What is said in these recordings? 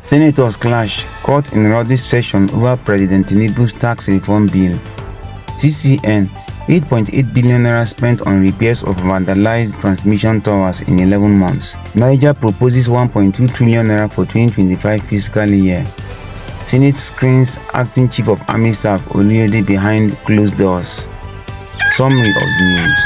Senators clash, caught in Rowdy session over President Tinubu's tax reform bill. TCN: 8.8 billion naira spent on repairs of vandalized transmission towers in 11 months. Niger proposes 1.2 trillion naira for 2025 fiscal year. Senate screens acting Chief of Army Staff Oluyede behind closed doors. Summary of the news.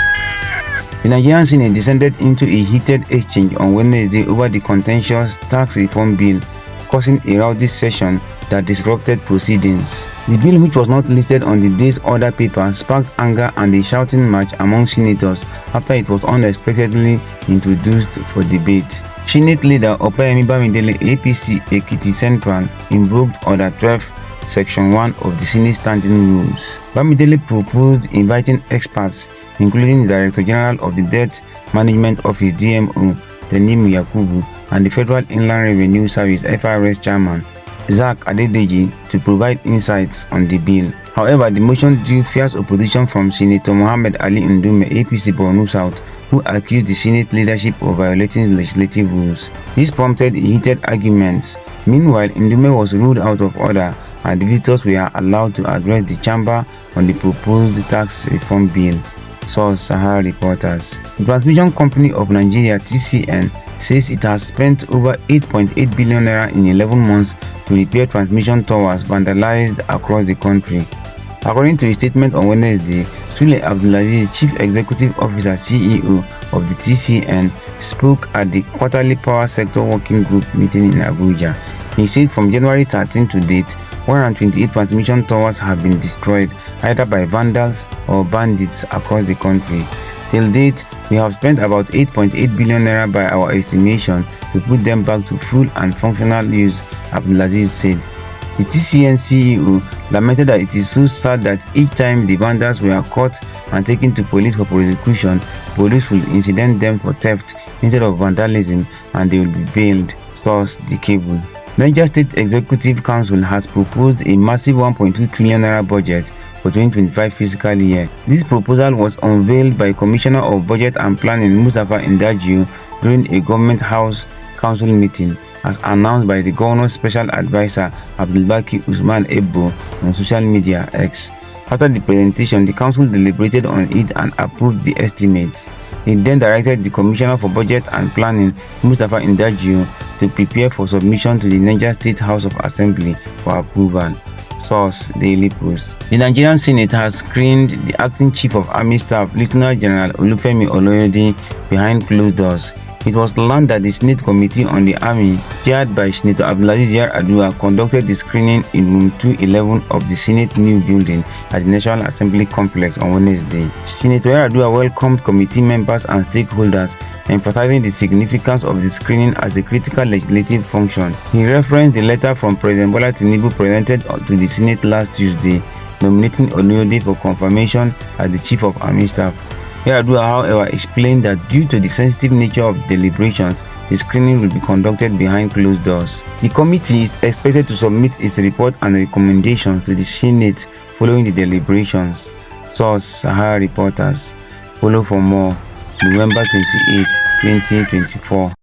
The Nigerian Senate descended into a heated exchange on Wednesday over the contentious tax reform bill, causing a rowdy session that disrupted proceedings. The bill, which was not listed on the day's order paper, sparked anger and a shouting match among senators after it was unexpectedly introduced for debate. Senate leader Opeyemi Bamidele, APC Ekiti Central, invoked Order 12, Section 1 of the Senate Standing Rules. Bamidele proposed inviting experts, including the Director General of the Debt Management Office (DMO), Tinubu, and the Federal Inland Revenue Service (FRS) Chairman Zak Adedeji to provide insights on the bill. However, the motion drew fierce opposition from Senator Mohammed Ali Ndume, APC Borno South, who accused the Senate leadership of violating legislative rules. This prompted heated arguments. Meanwhile, Ndume was ruled out of order and the visitors were allowed to address the chamber on the proposed tax reform bill. Source: Sahara Reporters. The Transmission Company of Nigeria (TCN) says it has spent over 8.8 billion naira in 11 months to repair transmission towers vandalized across the country. According to a statement on Wednesday, Sule Abdulaziz, Chief Executive Officer (CEO) of the TCN, spoke at the quarterly Power Sector Working Group meeting in Abuja. He said from January 13 to date, 128 transmission towers have been destroyed either by vandals or bandits across the country. Till date, we have spent about 8.8 billion naira by our estimation to put them back to full and functional use, Abdulaziz said. The TCN CEO lamented that it is so sad that each time the vandals were caught and taken to police for prosecution, police will incident them for theft instead of vandalism and they will be bailed. Source: The Cable. Niger State Executive Council has proposed a massive 1.2 trillion naira budget for 2025 fiscal year. This proposal was unveiled by Commissioner of Budget and Planning Mustapha Indajio during a Government House Council meeting, as announced by the Governor's Special Advisor Abdulbaki Usman Ebo on social media X. After the presentation, the Council deliberated on it and approved the estimates. It then directed the Commissioner for Budget and Planning, Mustapha Indajio, to prepare for submission to the Niger State House of Assembly for approval. Source: Daily Post. The Nigerian Senate has screened the acting Chief of Army Staff, Lieutenant General Oluyede, behind closed doors. It was learned that the Senate Committee on the Army, chaired by Senator Abdulaziz Yar-Adua, conducted the screening in Room 211 of the Senate new building at the National Assembly Complex on Wednesday. Senator Yar-Adua welcomed committee members and stakeholders, emphasizing the significance of the screening as a critical legislative function. He referenced the letter from President Bola Tinubu presented to the Senate last Tuesday, nominating Oluyede for confirmation as the Chief of Army Staff. Yar-Adua, however, explained that due to the sensitive nature of deliberations, the screening will be conducted behind closed doors. The committee is expected to submit its report and recommendations to the Senate following the deliberations. Source: Sahara Reporters. Follow for more. November 28, 2024.